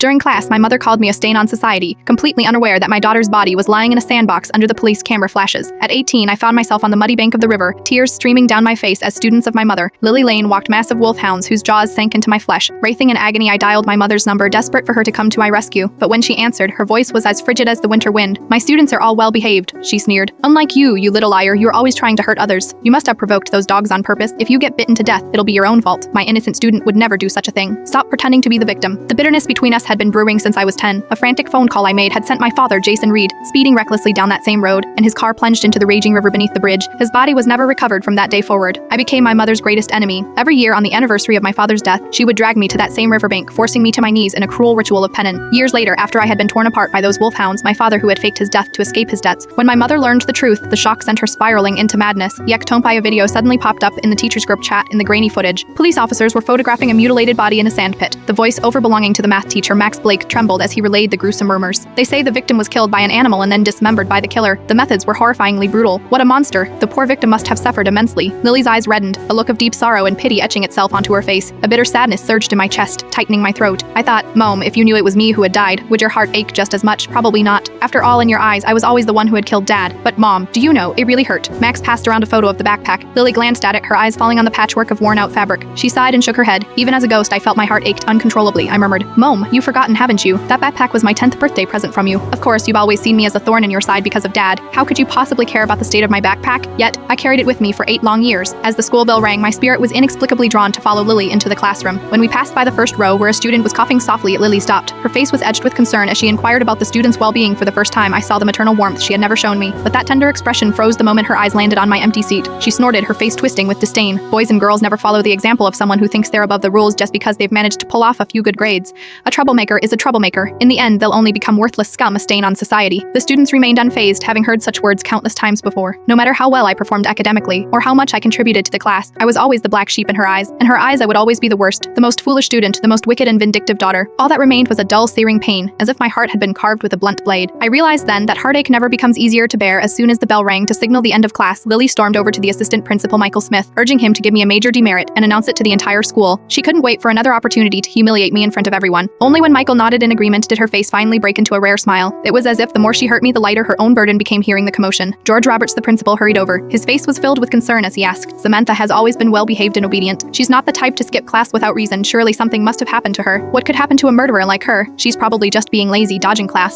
During class, my mother called me a stain on society, completely unaware that my daughter's body was lying in a sandbox under the police camera flashes. At 18, I found myself on the muddy bank of the river, tears streaming down my face as students of my mother, Lily Lane, walked massive wolfhounds whose jaws sank into my flesh. Wraithing in agony, I dialed my mother's number, desperate for her to come to my rescue. But when she answered, her voice was as frigid as the winter wind. "My students are all well behaved," she sneered. "Unlike you, you little liar, you're always trying to hurt others. You must have provoked those dogs on purpose. If you get bitten to death, it'll be your own fault. My innocent student would never do such a thing. Stop pretending to be the victim." The bitterness between us had been brewing since I was 10. A frantic phone call I made had sent my father, Jason Reed, speeding recklessly down that same road, and his car plunged into the raging river beneath the bridge. His body was never recovered from that day forward. I became my mother's greatest enemy. Every year on the anniversary of my father's death, she would drag me to that same riverbank, forcing me to my knees in a cruel ritual of penance. Years later, after I had been torn apart by those wolfhounds, my father who had faked his death to escape his debts, when my mother learned the truth, the shock sent her spiraling into madness. Yek Tompai, a video suddenly popped up in the teacher's group chat in the grainy footage. Police officers were photographing a mutilated body in a sandpit. The voice over belonging to the math teacher, Max Blake, trembled as he relayed the gruesome rumors. "They say the victim was killed by an animal and then dismembered by the killer. The methods were horrifyingly brutal. What a monster. The poor victim must have suffered immensely." Lily's eyes reddened, a look of deep sorrow and pity etching itself onto her face. A bitter sadness surged in my chest, tightening my throat. I thought, "Mom, if you knew it was me who had died, would your heart ache just as much?" "Probably not. After all, in your eyes, I was always the one who had killed Dad. But Mom, do you know, it really hurt." Max passed around a photo of the backpack. Lily glanced at it, her eyes falling on the patchwork of worn-out fabric. She sighed and shook her head. "Even as a ghost, I felt my heart ached uncontrollably." I murmured, "Mom, you've forgotten, haven't you? That backpack was my 10th birthday present from you. Of course, you've always seen me as a thorn in your side because of Dad. How could you possibly care about the state of my backpack? Yet, I carried it with me for 8 long years. As the school bell rang, my spirit was inexplicably drawn to follow Lily into the classroom. When we passed by the first row where a student was coughing softly, Lily stopped. Her face was edged with concern as she inquired about the student's well-being. For the first time, I saw the maternal warmth she had never shown me. But that tender expression froze the moment her eyes landed on my empty seat. She snorted, her face twisting with disdain. "Boys and girls never follow the example of someone who thinks they're above the rules just because they've managed to pull off a few good grades. A troublemaker is a troublemaker. In the end, they'll only become worthless scum, a stain on society." The students remained unfazed, having heard such words countless times before. No matter how well I performed academically, or how much I contributed to the class, I was always the black sheep in her eyes. In her eyes, I would always be the worst, the most foolish student, the most wicked and vindictive daughter. All that remained was a dull, searing pain, as if my heart had been carved with a blunt blade. I realized then that heartache never becomes easier to bear. As soon as the bell rang to signal the end of class, Lily stormed over to the assistant principal, Michael Smith, urging him to give me a major demerit and announce it to the entire school. She couldn't wait for another opportunity to humiliate me in front of everyone. Only when Michael nodded in agreement did her face finally break into a rare smile. It was as if the more she hurt me, the lighter her own burden became hearing the commotion. George Roberts, the principal, hurried over. His face was filled with concern as he asked, "Samantha has always been well-behaved and obedient. She's not the type to skip class without reason. Surely something must have happened to her. What could happen to a murderer like her? She's probably just being lazy, dodging class."